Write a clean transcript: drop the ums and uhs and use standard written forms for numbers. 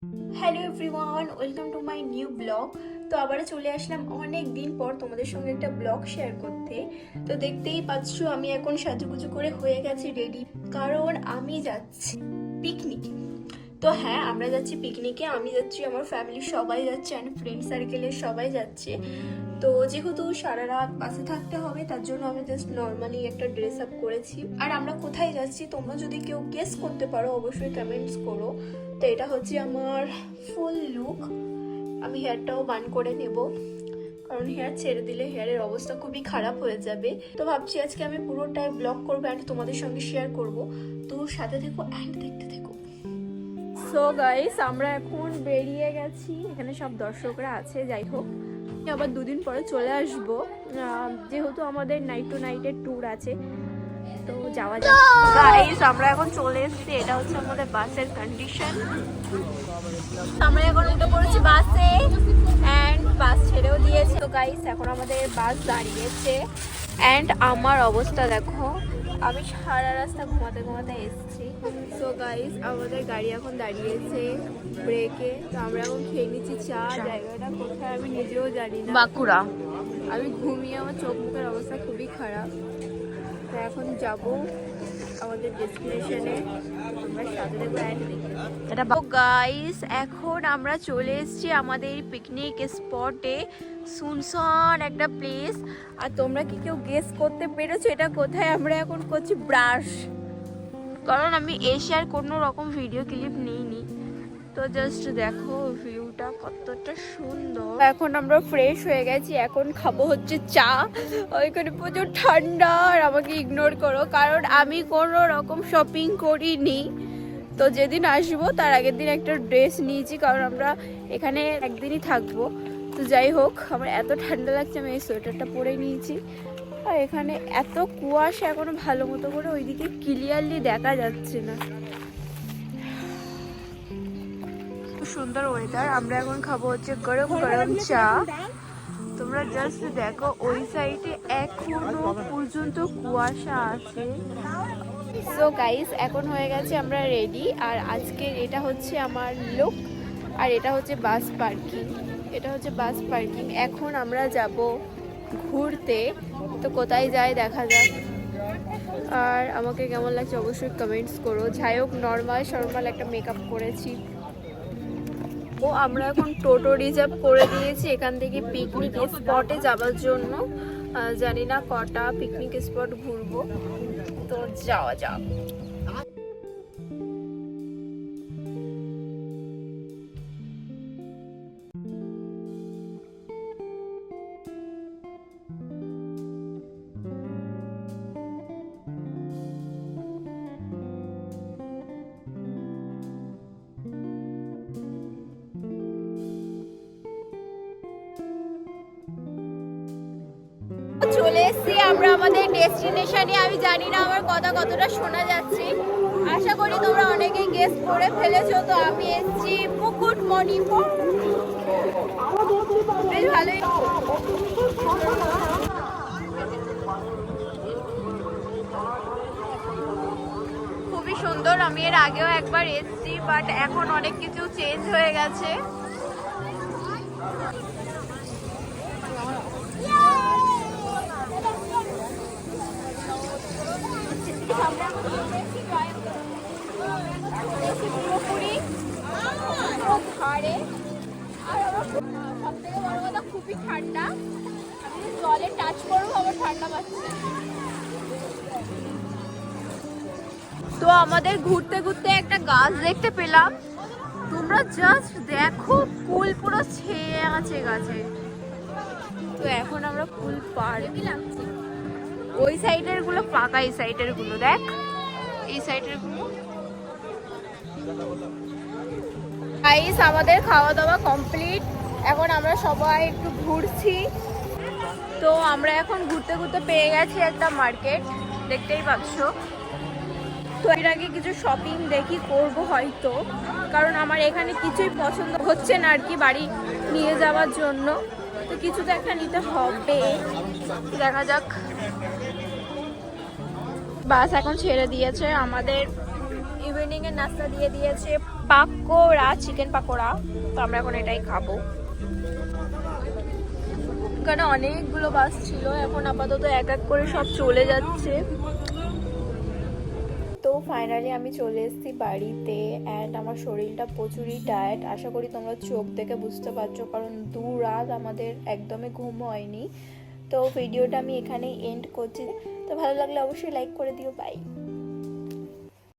Hello everyone, welcome to my new blog. তো আবার চলে আসলাম অনেক দিন পর তোমাদের সঙ্গে একটা ব্লগ শেয়ার করতে। তো দেখতেই পাচ্ছ আমি এখন সাজুগুজু করে হয়ে গেছি রেডি, কারণ আমি যাচ্ছি পিকনিকে। তো হ্যাঁ, আমরা যাচ্ছি পিকনিকে, আমি যাচ্ছি, আমার ফ্যামিলির সবাই যাচ্ছে অ্যান্ড ফ্রেন্ড সার্কেলের সবাই যাচ্ছে। তো যেহেতু সারা রাত বাসে থাকতে হবে, তার জন্য আমি জাস্ট নর্মালি একটা ড্রেস আপ করেছি। আর আমরা কোথায় যাচ্ছি তোমরা যদি কেউ গেস করতে পারো অবশ্যই কমেন্টস করো। তো এটা হচ্ছে আমার ফুল লুক। আমি হেয়ারটাও বান করে নেব, কারণ হেয়ার ছেড়ে দিলে হেয়ারের অবস্থা খুবই খারাপ হয়ে যাবে। তো ভাবছি আজকে আমি পুরোটাই ব্লগ করবো অ্যান্ড তোমাদের সঙ্গে শেয়ার করব। তো সাথে থেকো অ্যান্ড দেখতে থেকো। সো গাইস, আমরা এখন বেরিয়ে গেছি, এখানে সব দর্শকরা আছে। যাই হোক, আবার দুদিন পরে চলে আসবো, যেহেতু আমাদের নাইট টু নাইটের ট্যুর আছে। তো যাওয়া যাক গাইস, আমরা এখন চলে এসেছি। এটা হচ্ছে আমাদের বাসের কন্ডিশন। আমরা এখন উঠে পড়েছি বাসে অ্যান্ড বাস ছেড়েও দিয়েছে। তো গাইস, এখন আমাদের বাস দাঁড়িয়েছে অ্যান্ড আমার অবস্থা দেখো, আমি সারা রাস্তা ঘুমাতে ঘুমাতে এসেছি। সো গাইস, আমাদের গাড়ি এখন দাঁড়িয়েছে ব্রেকে। তো আমরা এখন খেয়ে নিচ্ছি চা। জায়গাটা কোথায় আমি নিজেও জানি না, বাঁকুড়া। আমি ঘুমিয়ে আমার চোখ মুখের অবস্থা খুবই খারাপ। তো এখন যাব আমাদের ডেস্টিনেশনে। আমরা সাথে দেখবো এটা গাইস, এখন আমরা চলে এসেছি আমাদের পিকনিক স্পটে। সুনসান একটা প্লেস। আর তোমরা কি কেউ গেস করতে পেরেছো এটা কোথায়? আমরা এখন করছি ব্রাশ, কারণ আমি এশিয়ার কোনো রকম ভিডিও ক্লিপ নিইনি। তো জাস্ট দেখো ভিউটা কতটা সুন্দর। এখন আমরা ফ্রেশ হয়ে গেছি, এখন খাবো হচ্ছে চা। ওইখানে প্রচুর ঠান্ডা, আর আমাকে ইগনোর করো কারণ আমি কোনো রকম শপিং করিনি। তো যেদিন আসবো তার আগের দিন একটা ড্রেস নিয়েছি, কারণ আমরা এখানে একদিনই থাকবো। তো যাই হোক, আমার এত ঠান্ডা লাগছে, আমি এই সোয়েটারটা পরে নিয়েছি। আর এখানে এত কুয়াশা, এখনো ভালো মতো করে ওইদিকে ক্লিয়ারলি দেখা যাচ্ছে না। সুন্দর ওয়েদার। আমরা এখন খাবো হচ্ছে গরম গরম চা। তোমরা জাস্ট দেখো, ওই সাইডে এখনো পর্যন্ত কুয়াশা আছে। সো গাইস, এখন হয়ে গেছে আমরা রেডি। আর আজকের এটা হচ্ছে আমার লুক, আর এটা হচ্ছে বাস পার্কিং। এটা হচ্ছে বাস পার্কিং। এখন আমরা যাব ঘুরতে। তো কোথায় যাই দেখা যাক। আর আমাকে কেমন লাগছে অবশ্যই কমেন্টস করো। যাই হোক, নর্মাল একটা মেকআপ করেছি। ও আমরা এখন টোটো রিজার্ভ করে দিয়েছি এখান থেকে পিকনিক স্পটে যাওয়ার জন্য। জানি না কটা পিকনিক স্পট ঘুরবো, তো যাওয়া যাক। চলে এসেছি আমরা আমাদের ডেস্টিনেশনে। আমি জানি না আমার কথা কতটা শোনা যাচ্ছে, আশা করি তোমরা অনেকেই গেস করে ফেলেছো। তো আমি এসেছি মুকুটমণিপুর। বেশ ভালোই, খুবই সুন্দর। আমি এর আগেও একবার এসেছি, বাট এখন অনেক কিছু চেঞ্জ হয়ে গেছে। পুরোপুরি ধারে, আর সব থেকে বড় কথা খুবই ঠান্ডা। আমি জলে টাচ করবো, আমার ঠান্ডা পাচ্ছে। তো আমাদের ঘুরতে ঘুরতে একটা গাছ দেখতে পেলাম। তোমরা জাস্ট দেখো, ফুল পুরো ছেয়ে আছে গাছে। তো এখন আমরা ফুল পার, ওই সাইডের গুলো পাকা, এই সাইডের গুলো দেখ, এই সাইডের গুলো। গাইস, আমাদের খাওয়া দাওয়া কমপ্লিট। এখন আমরা সবাই একটু ঘুরছি। তো আমরা এখন ঘুরতে ঘুরতে পেয়ে গেছি একটা মার্কেট, দেখতেই পাচ্ছ। তো এর আগে কিছু শপিং দেখি করব হয়তো, কারণ আমার এখানে কিছুই পছন্দ হচ্ছে না আর কি বাড়ি নিয়ে যাওয়ার জন্য। তো কিছু তো একটা নিতে হবে, দেখা যাক। বাস এখন ছেড়ে দিয়েছে, আমাদের ইভিনিং এর নাস্তা দিয়ে দিয়েছে, পাকোড়া, চিকেন পাকোড়া। তো আমরা এখন এটাই খাবো। এখানে অনেকগুলো বাস ছিল, এখন আপাতত এক এক করে সব চলে যাচ্ছে। তো ফাইনালি আমি চলে এসেছি বাড়িতে অ্যান্ড আমার শরীরটা প্রচুরই টায়ার্ড। আশা করি তোমরা চোখ দেখে বুঝতে পারছো, কারণ 2 রাত আমাদের একদমই ঘুম হয়নি। তো ভিডিওটা আমি এখানেই এন্ড করছি। তো ভালো লাগলে অবশ্যই লাইক করে দিও। বাই।